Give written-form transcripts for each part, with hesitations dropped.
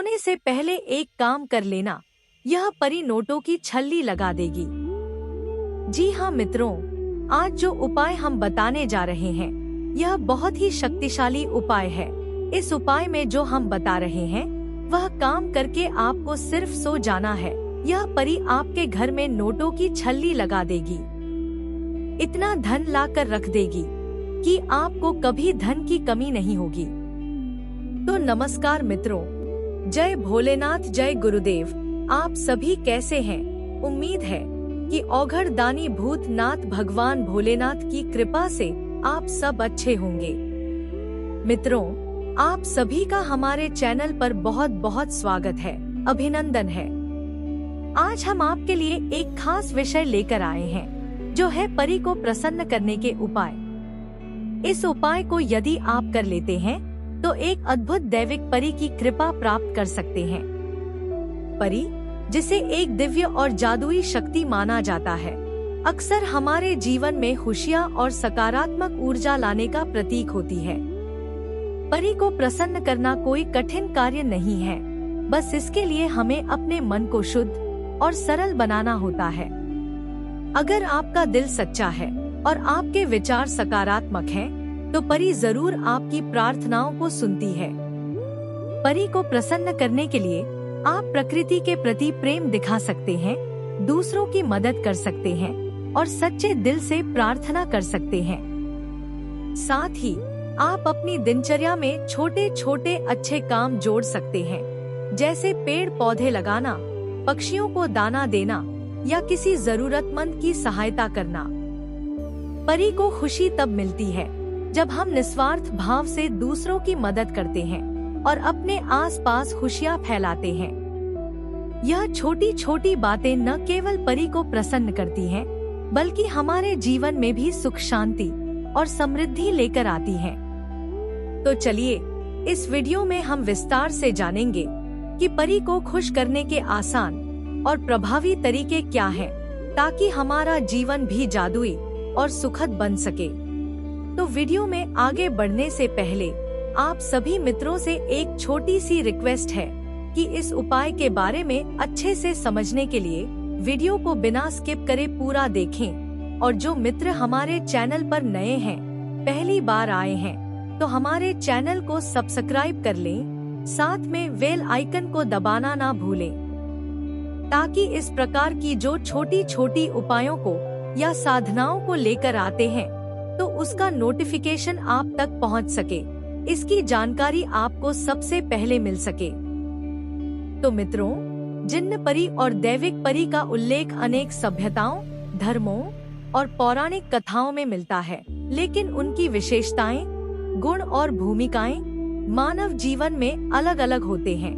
सोने से पहले एक काम कर लेना, यह परी नोटों की छल्ली लगा देगी। जी हाँ मित्रों, आज जो उपाय हम बताने जा रहे हैं यह बहुत ही शक्तिशाली उपाय है। इस उपाय में जो हम बता रहे हैं वह काम करके आपको सिर्फ सो जाना है। यह परी आपके घर में नोटों की छल्ली लगा देगी, इतना धन लाकर रख देगी कि आपको कभी धन की कमी नहीं होगी। तो नमस्कार मित्रों, जय भोलेनाथ, जय गुरुदेव। आप सभी कैसे हैं? उम्मीद है कि औघड़ दानी भूतनाथ भगवान भोलेनाथ की कृपा से आप सब अच्छे होंगे। मित्रों, आप सभी का हमारे चैनल पर बहुत बहुत स्वागत है, अभिनंदन है। आज हम आपके लिए एक खास विषय लेकर आए हैं, जो है परी को प्रसन्न करने के उपाय। इस उपाय को यदि आप कर लेते हैं तो एक अद्भुत दैविक परी की कृपा प्राप्त कर सकते हैं। परी, जिसे एक दिव्य और जादुई शक्ति माना जाता है, अक्सर हमारे जीवन में खुशियाँ और सकारात्मक ऊर्जा लाने का प्रतीक होती है। परी को प्रसन्न करना कोई कठिन कार्य नहीं है, बस इसके लिए हमें अपने मन को शुद्ध और सरल बनाना होता है। अगर आपका दिल सच्चा है और आपके विचार सकारात्मक हैं, तो परी जरूर आपकी प्रार्थनाओं को सुनती है। परी को प्रसन्न करने के लिए आप प्रकृति के प्रति प्रेम दिखा सकते हैं, दूसरों की मदद कर सकते हैं और सच्चे दिल से प्रार्थना कर सकते हैं। साथ ही आप अपनी दिनचर्या में छोटे छोटे अच्छे काम जोड़ सकते हैं, जैसे पेड़ पौधे लगाना, पक्षियों को दाना देना या किसी जरूरतमंद की सहायता करना। परी को खुशी तब मिलती है जब हम निस्वार्थ भाव से दूसरों की मदद करते हैं और अपने आसपास खुशियाँ फैलाते हैं। यह छोटी छोटी बातें न केवल परी को प्रसन्न करती हैं, बल्कि हमारे जीवन में भी सुख, शांति और समृद्धि लेकर आती हैं। तो चलिए, इस वीडियो में हम विस्तार से जानेंगे कि परी को खुश करने के आसान और प्रभावी तरीके क्या हैं, ताकि हमारा जीवन भी जादुई और सुखद बन सके। तो वीडियो में आगे बढ़ने से पहले आप सभी मित्रों से एक छोटी सी रिक्वेस्ट है कि इस उपाय के बारे में अच्छे से समझने के लिए वीडियो को बिना स्किप करे पूरा देखें। और जो मित्र हमारे चैनल पर नए हैं, पहली बार आए हैं, तो हमारे चैनल को सब्सक्राइब कर लें, साथ में बेल आइकन को दबाना ना भूलें, ताकि इस प्रकार की जो छोटी छोटी उपायों को या साधनाओं को लेकर आते हैं तो उसका नोटिफिकेशन आप तक पहुंच सके, इसकी जानकारी आपको सबसे पहले मिल सके। तो मित्रों, जिन्न परी और दैविक परी का उल्लेख अनेक सभ्यताओं, धर्मों और पौराणिक कथाओं में मिलता है, लेकिन उनकी विशेषताएं, गुण और भूमिकाएं मानव जीवन में अलग अलग होते हैं।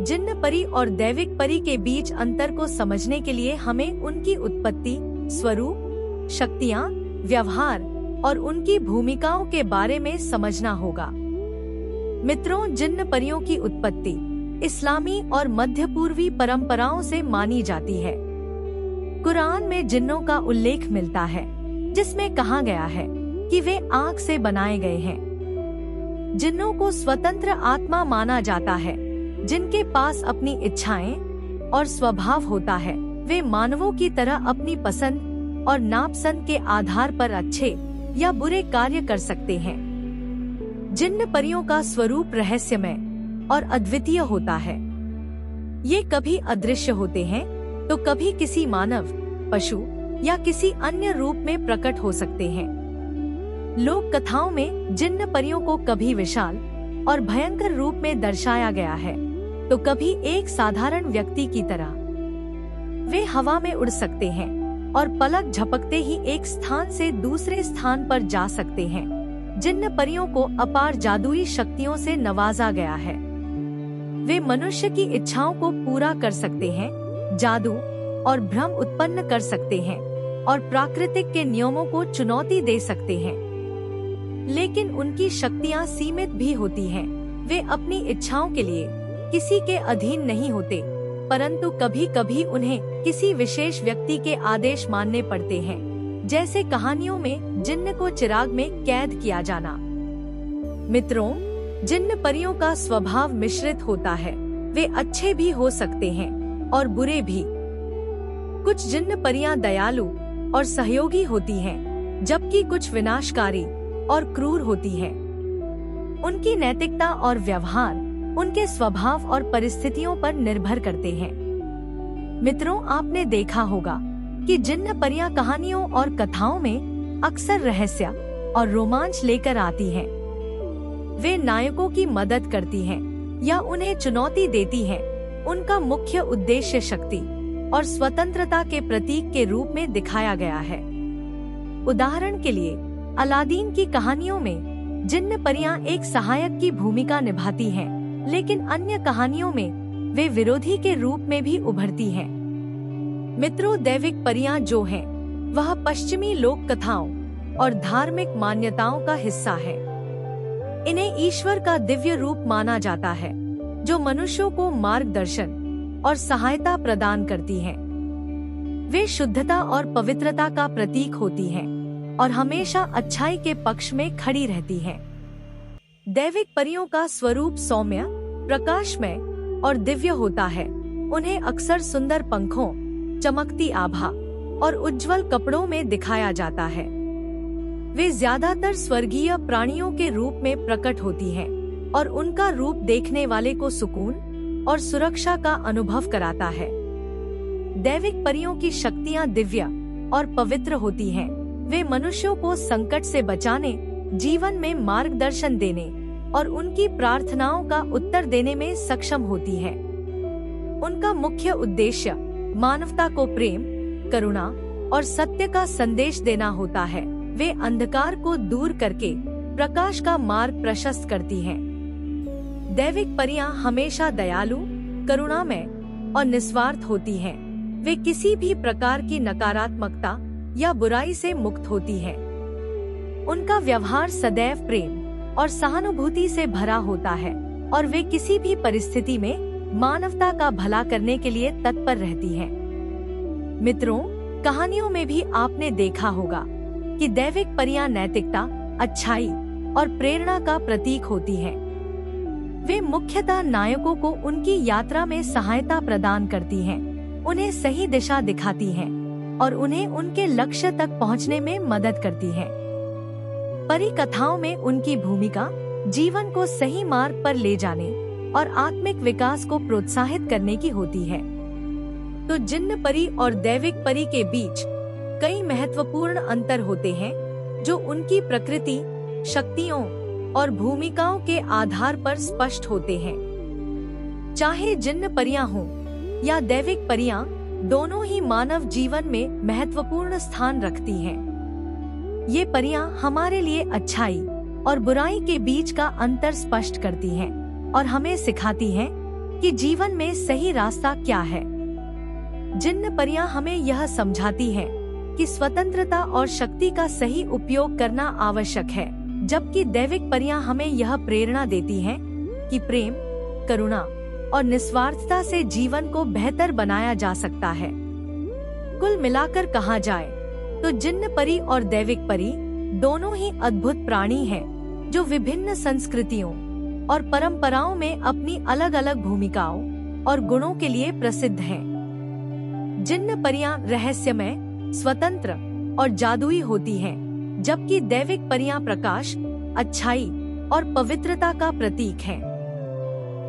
जिन्न परी और दैविक परी के बीच अंतर को समझने के लिए हमें उनकी उत्पत्ति, स्वरूप, शक्तियाँ, व्यवहार और उनकी भूमिकाओं के बारे में समझना होगा। मित्रों, जिन्न परियों की उत्पत्ति इस्लामी और मध्य पूर्वी परंपराओं से मानी जाती है। कुरान में जिन्नों का उल्लेख मिलता है, जिसमें कहा गया है कि वे आग से बनाए गए हैं। जिन्नों को स्वतंत्र आत्मा माना जाता है, जिनके पास अपनी इच्छाएं और स्वभाव होता है। वे मानवों की तरह अपनी पसंद और नापसंद के आधार पर अच्छे या बुरे कार्य कर सकते हैं। जिन्न परियों का स्वरूप रहस्यमय और अद्वितीय होता है। ये कभी अदृश्य होते हैं तो कभी किसी मानव, पशु या किसी अन्य रूप में प्रकट हो सकते हैं। लोक कथाओं में जिन्न परियों को कभी विशाल और भयंकर रूप में दर्शाया गया है, तो कभी एक साधारण व्यक्ति की तरह। वे हवा में उड़ सकते हैं और पलक झपकते ही एक स्थान से दूसरे स्थान पर जा सकते हैं। जिन्न परियों को अपार जादुई शक्तियों से नवाजा गया है। वे मनुष्य की इच्छाओं को पूरा कर सकते हैं, जादू और भ्रम उत्पन्न कर सकते हैं और प्राकृतिक के नियमों को चुनौती दे सकते हैं। लेकिन उनकी शक्तियाँ सीमित भी होती हैं। वे अपनी इच्छाओं के लिए किसी के अधीन नहीं होते, परंतु कभी कभी उन्हें किसी विशेष व्यक्ति के आदेश मानने पड़ते हैं, जैसे कहानियों में जिन्न को चिराग में कैद किया जाना। मित्रों, जिन्न परियों का स्वभाव मिश्रित होता है। वे अच्छे भी हो सकते हैं और बुरे भी। कुछ जिन्न परियां दयालु और सहयोगी होती हैं, जबकि कुछ विनाशकारी और क्रूर होती हैं। उनकी नैतिकता और व्यवहार उनके स्वभाव और परिस्थितियों पर निर्भर करते हैं। मित्रों, आपने देखा होगा कि जिन्न परियां कहानियों और कथाओं में अक्सर रहस्य और रोमांच लेकर आती हैं। वे नायकों की मदद करती हैं या उन्हें चुनौती देती हैं। उनका मुख्य उद्देश्य शक्ति और स्वतंत्रता के प्रतीक के रूप में दिखाया गया है। उदाहरण के लिए, अलादीन की कहानियों में जिन्न परियां एक सहायक की भूमिका निभाती हैं, लेकिन अन्य कहानियों में वे विरोधी के रूप में भी उभरती हैं। मित्रों, दैविक परियां जो हैं, वह पश्चिमी लोक कथाओं और धार्मिक मान्यताओं का हिस्सा है। इन्हें ईश्वर का दिव्य रूप माना जाता है, जो मनुष्यों को मार्गदर्शन और सहायता प्रदान करती हैं। वे शुद्धता और पवित्रता का प्रतीक होती हैं और हमेशा अच्छाई के पक्ष में खड़ी रहती हैं। दैविक परियों का स्वरूप सौम्य, प्रकाशमय और दिव्य होता है। उन्हें अक्सर सुंदर पंखों, चमकती आभा और उज्जवल कपड़ों में दिखाया जाता है। वे ज्यादातर स्वर्गीय प्राणियों के रूप में प्रकट होती हैं और उनका रूप देखने वाले को सुकून और सुरक्षा का अनुभव कराता है। दैविक परियों की शक्तियां दिव्य और पवित्र होती हैं। वे मनुष्यों को संकट से बचाने, जीवन में मार्गदर्शन देने और उनकी प्रार्थनाओं का उत्तर देने में सक्षम होती हैं। उनका मुख्य उद्देश्य मानवता को प्रेम, करुणा और सत्य का संदेश देना होता है। वे अंधकार को दूर करके प्रकाश का मार्ग प्रशस्त करती हैं। दैविक परियां हमेशा दयालु, करुणामय और निस्वार्थ होती हैं। वे किसी भी प्रकार की नकारात्मकता या बुराई से मुक्त होती हैं। उनका व्यवहार सदैव प्रेम और सहानुभूति से भरा होता है और वे किसी भी परिस्थिति में मानवता का भला करने के लिए तत्पर रहती हैं। मित्रों, कहानियों में भी आपने देखा होगा कि दैविक परियां नैतिकता, अच्छाई और प्रेरणा का प्रतीक होती हैं। वे मुख्यतः नायकों को उनकी यात्रा में सहायता प्रदान करती हैं, उन्हें सही दिशा दिखाती हैं और उन्हें उनके लक्ष्य तक पहुंचने में मदद करती हैं। परी कथाओं में उनकी भूमिका जीवन को सही मार्ग पर ले जाने और आत्मिक विकास को प्रोत्साहित करने की होती है। तो जिन्न परी और दैविक परी के बीच कई महत्वपूर्ण अंतर होते हैं, जो उनकी प्रकृति, शक्तियों और भूमिकाओं के आधार पर स्पष्ट होते हैं। चाहे जिन्न परियां हों या दैविक परियां, दोनों ही मानव जीवन में महत्वपूर्ण स्थान रखती हैं। ये परियां हमारे लिए अच्छाई और बुराई के बीच का अंतर स्पष्ट करती हैं और हमें सिखाती हैं कि जीवन में सही रास्ता क्या है। जिन्न परियां हमें यह समझाती हैं कि स्वतंत्रता और शक्ति का सही उपयोग करना आवश्यक है, जबकि दैविक परियां हमें यह प्रेरणा देती हैं कि प्रेम, करुणा और निस्वार्थता से जीवन को बेहतर बनाया जा सकता है। कुल मिलाकर कहा जाए तो जिन्न परी और दैविक परी दोनों ही अद्भुत प्राणी हैं, जो विभिन्न संस्कृतियों और परंपराओं में अपनी अलग अलग भूमिकाओं और गुणों के लिए प्रसिद्ध हैं। जिन्न परियां रहस्यमय, स्वतंत्र और जादुई होती हैं, जबकि दैविक परियां प्रकाश, अच्छाई और पवित्रता का प्रतीक हैं।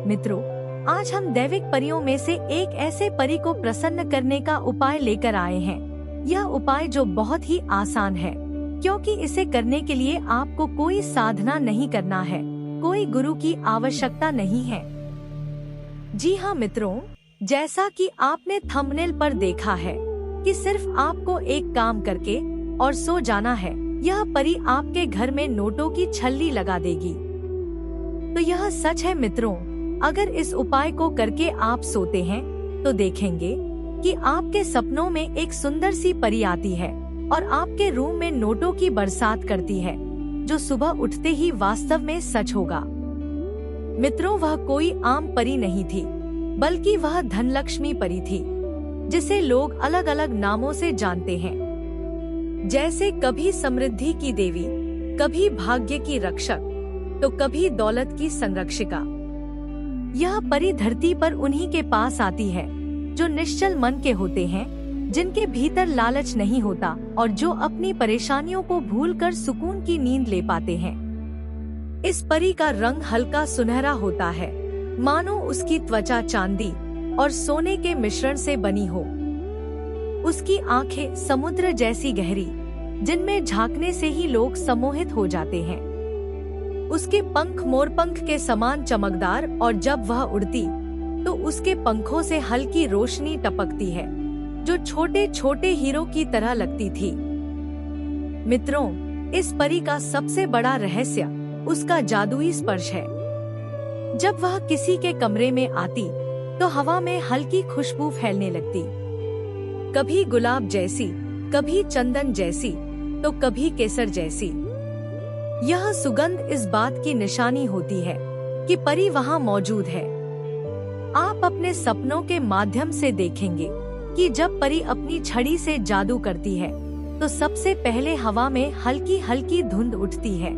मित्रों, आज हम दैविक परियों में से एक ऐसे परी को प्रसन्न करने का उपाय लेकर आए हैं। यह उपाय जो बहुत ही आसान है, क्योंकि इसे करने के लिए आपको कोई साधना नहीं करना है, कोई गुरु की आवश्यकता नहीं है। जी हाँ मित्रों, जैसा कि आपने थंबनेल पर देखा है कि सिर्फ आपको एक काम करके और सो जाना है। यह परी आपके घर में नोटों की छल्ली लगा देगी। तो यह सच है मित्रों, अगर इस उपाय को करके आप सोते हैं तो देखेंगे कि आपके सपनों में एक सुंदर सी परी आती है और आपके रूम में नोटों की बरसात करती है, जो सुबह उठते ही वास्तव में सच होगा। मित्रों, वह कोई आम परी नहीं थी, बल्कि वह धनलक्ष्मी परी थी, जिसे लोग अलग अलग नामों से जानते हैं, जैसे कभी समृद्धि की देवी, कभी भाग्य की रक्षक तो कभी दौलत की संरक्षिका। यह परी धरती पर उन्हीं के पास आती है जो निश्चल मन के होते हैं, जिनके भीतर लालच नहीं होता और जो अपनी परेशानियों को भूलकर सुकून की नींद ले पाते हैं। इस परी का रंग हल्का सुनहरा होता है, मानो उसकी त्वचा चांदी और सोने के मिश्रण से बनी हो। उसकी आंखें समुद्र जैसी गहरी, जिनमें झांकने से ही लोग सम्मोहित हो जाते हैं। उसके पंख मोरपंख के समान चमकदार और जब वह उड़ती तो उसके पंखों से हल्की रोशनी टपकती है जो छोटे छोटे हीरो की तरह लगती थी। मित्रों, इस परी का सबसे बड़ा रहस्य उसका जादुई स्पर्श है। जब वह किसी के कमरे में आती तो हवा में हल्की खुशबू फैलने लगती, कभी गुलाब जैसी, कभी चंदन जैसी, तो कभी केसर जैसी। यह सुगंध इस बात की निशानी होती है कि परी वहाँ मौजूद है। आप अपने सपनों के माध्यम से देखेंगे कि जब परी अपनी छड़ी से जादू करती है तो सबसे पहले हवा में हल्की हल्की धुंध उठती है,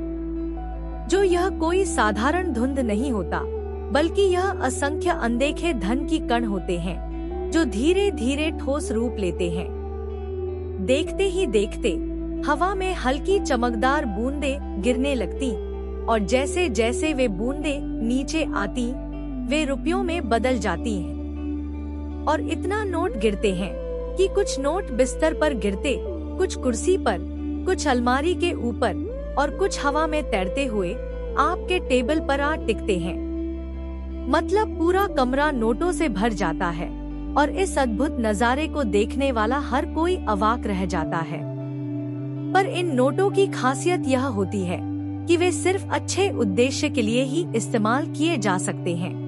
जो यह कोई साधारण धुंध नहीं होता, बल्कि यह असंख्य अनदेखे धन की कण होते हैं जो धीरे धीरे ठोस रूप लेते हैं। देखते ही देखते हवा में हल्की चमकदार बूंदें गिरने लगती और जैसे जैसे वे बूंदें नीचे आती वे रुपयों में बदल जाती हैं। और इतना नोट गिरते हैं कि कुछ नोट बिस्तर पर गिरते, कुछ कुर्सी पर, कुछ अलमारी के ऊपर और कुछ हवा में तैरते हुए आपके टेबल पर आ टिकते हैं। मतलब पूरा कमरा नोटों से भर जाता है और इस अद्भुत नजारे को देखने वाला हर कोई अवाक रह जाता है। पर इन नोटों की खासियत यह होती है कि वे सिर्फ अच्छे उद्देश्य के लिए ही इस्तेमाल किए जा सकते हैं।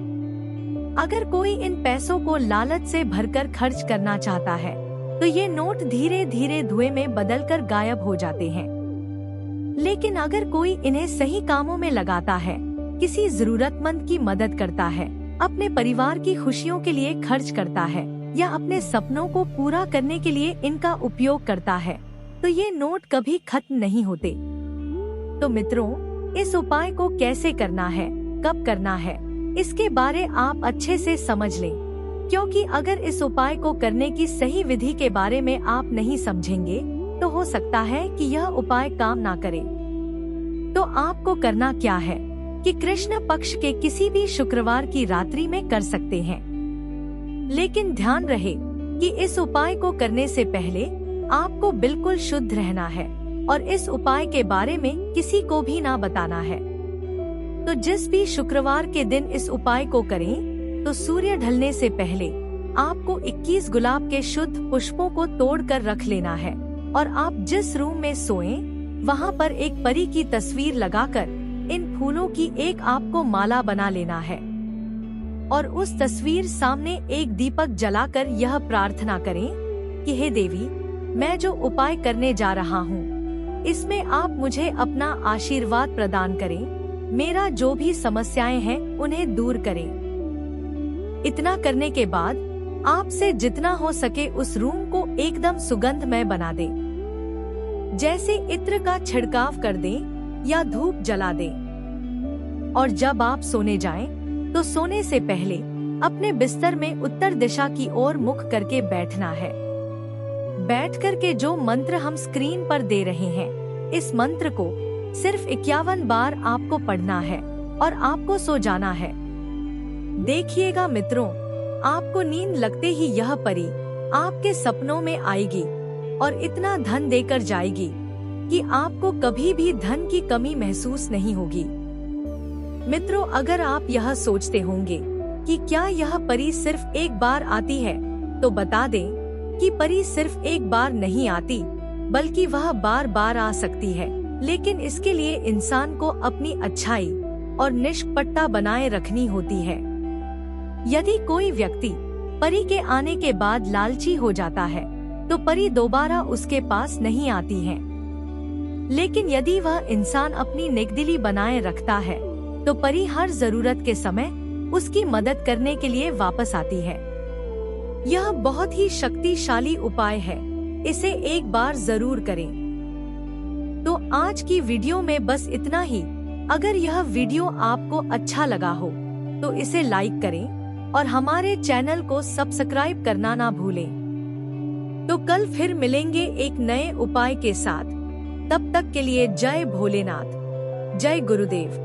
अगर कोई इन पैसों को लालच से भरकर खर्च करना चाहता है तो ये नोट धीरे धीरे धुएं में बदलकर गायब हो जाते हैं। लेकिन अगर कोई इन्हें सही कामों में लगाता है, किसी जरूरतमंद की मदद करता है, अपने परिवार की खुशियों के लिए खर्च करता है या अपने सपनों को पूरा करने के लिए इनका उपयोग करता है, तो ये नोट कभी खत्म नहीं होते। तो मित्रों, इस उपाय को कैसे करना है, कब करना है, इसके बारे आप अच्छे से समझ लें, क्योंकि अगर इस उपाय को करने की सही विधि के बारे में आप नहीं समझेंगे तो हो सकता है कि यह उपाय काम ना करे। तो आपको करना क्या है कि कृष्ण पक्ष के किसी भी शुक्रवार की रात्रि में कर सकते हैं। लेकिन ध्यान रहे कि इस उपाय को करने से पहले आपको बिल्कुल शुद्ध रहना है और इस उपाय के बारे में किसी को भी ना बताना है। तो जिस भी शुक्रवार के दिन इस उपाय को करें तो सूर्य ढलने से पहले आपको 21 गुलाब के शुद्ध पुष्पों को तोड़कर रख लेना है और आप जिस रूम में सोएं वहां पर एक परी की तस्वीर लगाकर इन फूलों की एक आपको माला बना लेना है और उस तस्वीर सामने एक दीपक जलाकर यह प्रार्थना करें कि हे देवी, मैं जो उपाय करने जा रहा हूँ इसमें आप मुझे अपना आशीर्वाद प्रदान करें, मेरा जो भी समस्याएं हैं उन्हें दूर करें। इतना करने के बाद आपसे जितना हो सके उस रूम को एकदम सुगंधमय बना दें, जैसे इत्र का छिड़काव कर दें या धूप जला दें। और जब आप सोने जाएं, तो सोने से पहले अपने बिस्तर में उत्तर दिशा की ओर मुख करके बैठना है। बैठ करके जो मंत्र हम स्क्रीन पर दे रहे हैं, इस मंत्र को सिर्फ 51 बार आपको पढ़ना है और आपको सो जाना है। देखिएगा मित्रों, आपको नींद लगते ही यह परी आपके सपनों में आएगी और इतना धन देकर जाएगी कि आपको कभी भी धन की कमी महसूस नहीं होगी। मित्रों, अगर आप यह सोचते होंगे कि क्या यह परी सिर्फ एक बार आती है, तो बता दें कि परी सिर्फ एक बार नहीं आती, बल्कि वह बार बार आ सकती है। लेकिन इसके लिए इंसान को अपनी अच्छाई और निष्कपटता बनाए रखनी होती है। यदि कोई व्यक्ति परी के आने के बाद लालची हो जाता है तो परी दोबारा उसके पास नहीं आती है। लेकिन यदि वह इंसान अपनी नेकदिली बनाए रखता है तो परी हर जरूरत के समय उसकी मदद करने के लिए वापस आती है। यह बहुत ही शक्तिशाली उपाय है, इसे एक बार जरूर करें। तो आज की वीडियो में बस इतना ही। अगर यह वीडियो आपको अच्छा लगा हो तो इसे लाइक करें और हमारे चैनल को सब्सक्राइब करना ना भूलें। तो कल फिर मिलेंगे एक नए उपाय के साथ। तब तक के लिए जय भोलेनाथ, जय गुरुदेव।